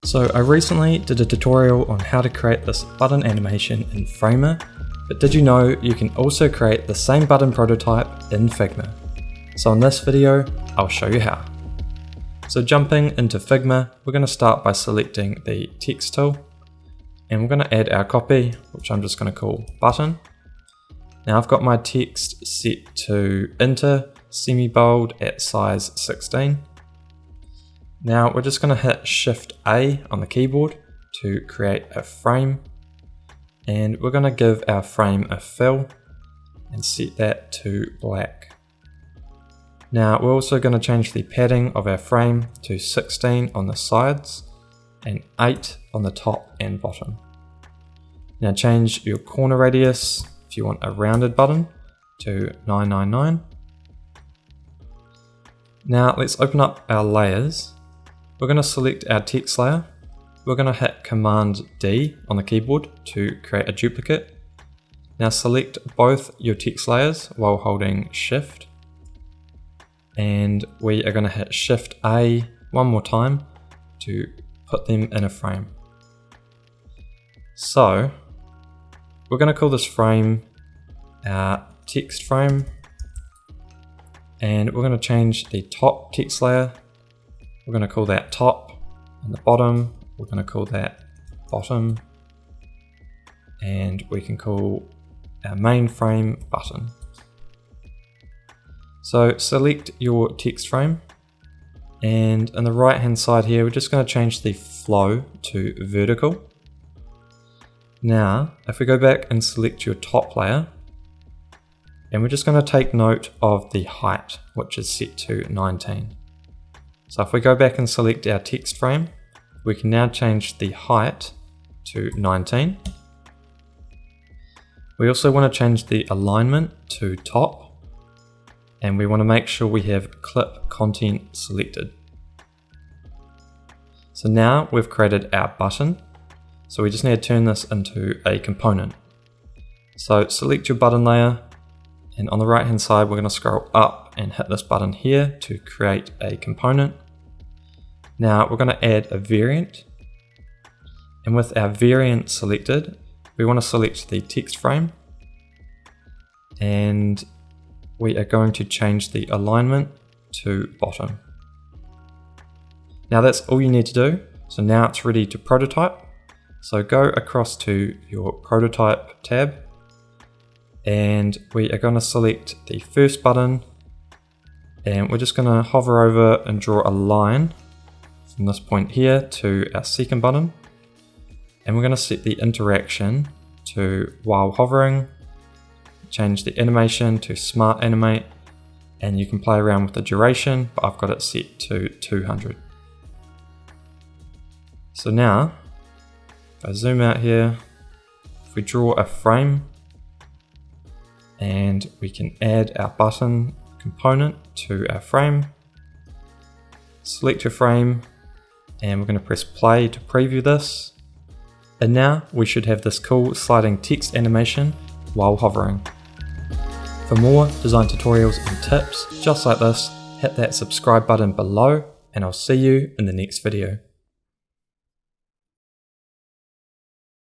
So I recently did a tutorial on how to create this button animation in Figma, but did you know you can also create the same button prototype in Figma? So in this video, I'll show you how. So jumping into Figma, we're going to start by selecting the text tool, and we're going to add our copy, which I'm just going to call button. Now I've got my text set to enter semi-bold at size 16. Now we're just going to hit Shift A on the keyboard to create a frame, and we're going to give our frame a fill and set that to black. Now we're also going to change the padding of our frame to 16 on the sides and 8 on the top and bottom. Now change your corner radius, if you want a rounded button, to 999. Now let's open up our layers. We're going to select our text layer. We're going to hit Command D on the keyboard to create a duplicate. Now select both your text layers while holding Shift. And we are going to hit Shift A one more time to put them in a frame. So we're going to call this frame our text frame. And we're going to change the top text layer. We're going to call that top, and the bottom, we're going to call that bottom, and we can call our main frame button. So select your text frame, and on the right hand side here, we're just going to change the flow to vertical. Now, if we go back and select your top layer, and we're just going to take note of the height, which is set to 19. So if we go back and select our text frame, we can now change the height to 19. We also want to change the alignment to top, and we want to make sure we have clip content selected. So now we've created our button, so we just need to turn this into a component. So select your button layer, and on the right hand side we're going to scroll up and hit this button here to create a component. Now we're going to add a variant, and with our variant selected, we want to select the text frame, and we are going to change the alignment to bottom. Now that's all you need to do. So now it's ready to prototype. So go across to your prototype tab, and we are going to select the first button, and we're just going to hover over and draw a line from this point here to our second button, and we're going to set the interaction to while hovering, change the animation to smart animate, and you can play around with the duration, but I've got it set to 200. So now if I zoom out here, if we draw a frame, and we can add our button component to our frame, select your frame, and we're going to press play to preview this. And now we should have this cool sliding text animation while hovering. For more design tutorials and tips just like this, hit that subscribe button below, and I'll see you in the next video.